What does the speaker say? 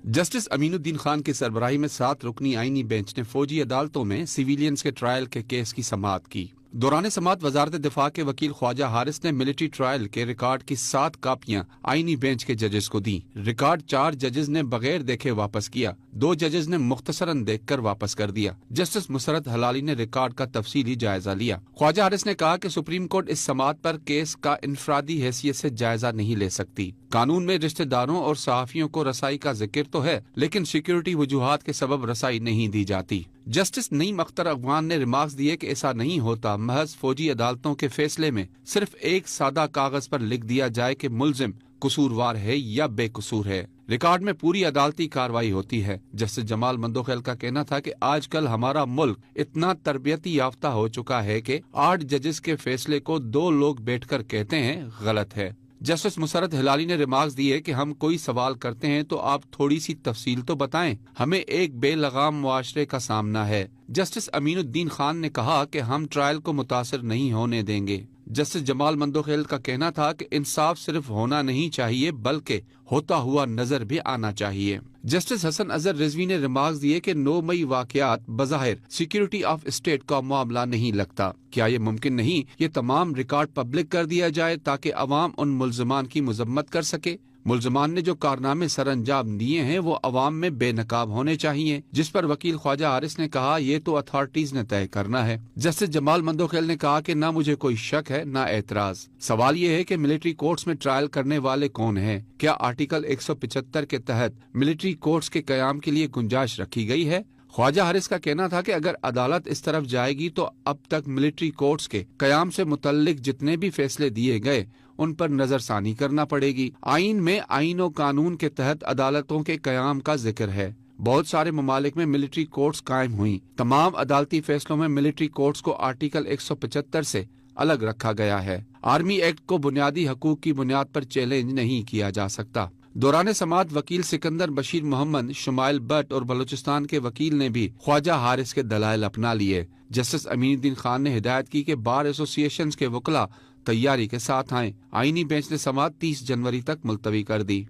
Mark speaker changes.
Speaker 1: Justice امین الدین خان کی سربراہی میں 7 رکنی آئینی بینچ نے فوجی عدالتوں میں سیویلینز کے ٹرائل کے کیس کی سماعت کی۔ دوران سماعت وزارت دفاع کے وکیل خواجہ حارث نے ملٹری ٹرائل کے ریکارڈ کی 7 کاپیاں آئینی بینچ کے ججز کو دیں۔ ریکارڈ 4 ججز نے بغیر دیکھے واپس کیا، 2 ججز نے مختصراً دیکھ کر واپس کر دیا۔ جسٹس مسرت ہلالی نے ریکارڈ کا تفصیلی جائزہ لیا۔ خواجہ حارث نے کہا کہ سپریم کورٹ اس سماعت پر کیس کا انفرادی حیثیت سے جائزہ نہیں لے سکتی۔ قانون میں رشتہ داروں اور صحافیوں کو رسائی کا ذکر تو ہے، لیکن سیکیورٹی وجوہات کے سبب رسائی نہیں دی جاتی۔ جسٹس نعیم اختر افغان نے ریمارکس دیے کہ ایسا نہیں ہوتا، محض فوجی عدالتوں کے فیصلے میں صرف ایک سادہ کاغذ پر لکھ دیا جائے کہ ملزم قصوروار ہے یا بے قصور ہے، ریکارڈ میں پوری عدالتی کارروائی ہوتی ہے۔ جسٹس جمال مندوخیل کا کہنا تھا کہ آج کل ہمارا ملک اتنا تربیتی یافتہ ہو چکا ہے کہ 8 ججز کے فیصلے کو 2 لوگ بیٹھ کر کہتے ہیں غلط ہے۔ جسٹس مسرت ہلالی نے ریمارکس دیے کہ ہم کوئی سوال کرتے ہیں تو آپ تھوڑی سی تفصیل تو بتائیں، ہمیں ایک بے لگام معاشرے کا سامنا ہے۔ جسٹس امین الدین خان نے کہا کہ ہم ٹرائل کو متاثر نہیں ہونے دیں گے۔ جسٹس جمال مندوخیل کا کہنا تھا کہ انصاف صرف ہونا نہیں چاہیے بلکہ ہوتا ہوا نظر بھی آنا چاہیے۔ جسٹس حسن اظہر رضوی نے ریمارکس دیے کہ 9 مئی واقعات بظاہر سیکیورٹی آف اسٹیٹ کا معاملہ نہیں لگتا۔ کیا یہ ممکن نہیں یہ تمام ریکارڈ پبلک کر دیا جائے تاکہ عوام ان ملزمان کی مذمت کر سکے؟ ملزمان نے جو کارنامے سر انجام دیے ہیں وہ عوام میں بے نقاب ہونے چاہیے، جس پر وکیل خواجہ حارث نے کہا یہ تو اتھارٹیز نے طے کرنا ہے۔ جسٹس جمال مندوخیل نے کہا کہ نہ مجھے کوئی شک ہے نہ اعتراض، سوال یہ ہے کہ ملٹری کورٹس میں ٹرائل کرنے والے کون ہیں؟ کیا آرٹیکل 175 کے تحت ملٹری کورٹس کے قیام کے لیے گنجائش رکھی گئی ہے؟ خواجہ حارث کا کہنا تھا کہ اگر عدالت اس طرف جائے گی تو اب تک ملٹری کورٹس کے قیام سے متعلق جتنے بھی فیصلے دیے گئے ان پر نظر ثانی کرنا پڑے گی۔ آئین میں آئین و قانون کے تحت عدالتوں کے قیام کا ذکر ہے۔ بہت سارے ممالک میں ملٹری کورٹس قائم ہوئیں۔ تمام عدالتی فیصلوں میں ملٹری کورٹس کو آرٹیکل 175 سے الگ رکھا گیا ہے۔ آرمی ایکٹ کو بنیادی حقوق کی بنیاد پر چیلنج نہیں کیا جا سکتا۔ دوران سماعت وکیل سکندر بشیر محمد، شمائل بٹ اور بلوچستان کے وکیل نے بھی خواجہ حارث کے دلائل اپنا لیے۔ جسٹس امین الدین خان نے ہدایت کی کہ بار ایسوسی ایشنز کے وکلاء تیاری کے ساتھ آئیں۔ آئینی بینچ نے سماعت 30 جنوری تک ملتوی کر دی۔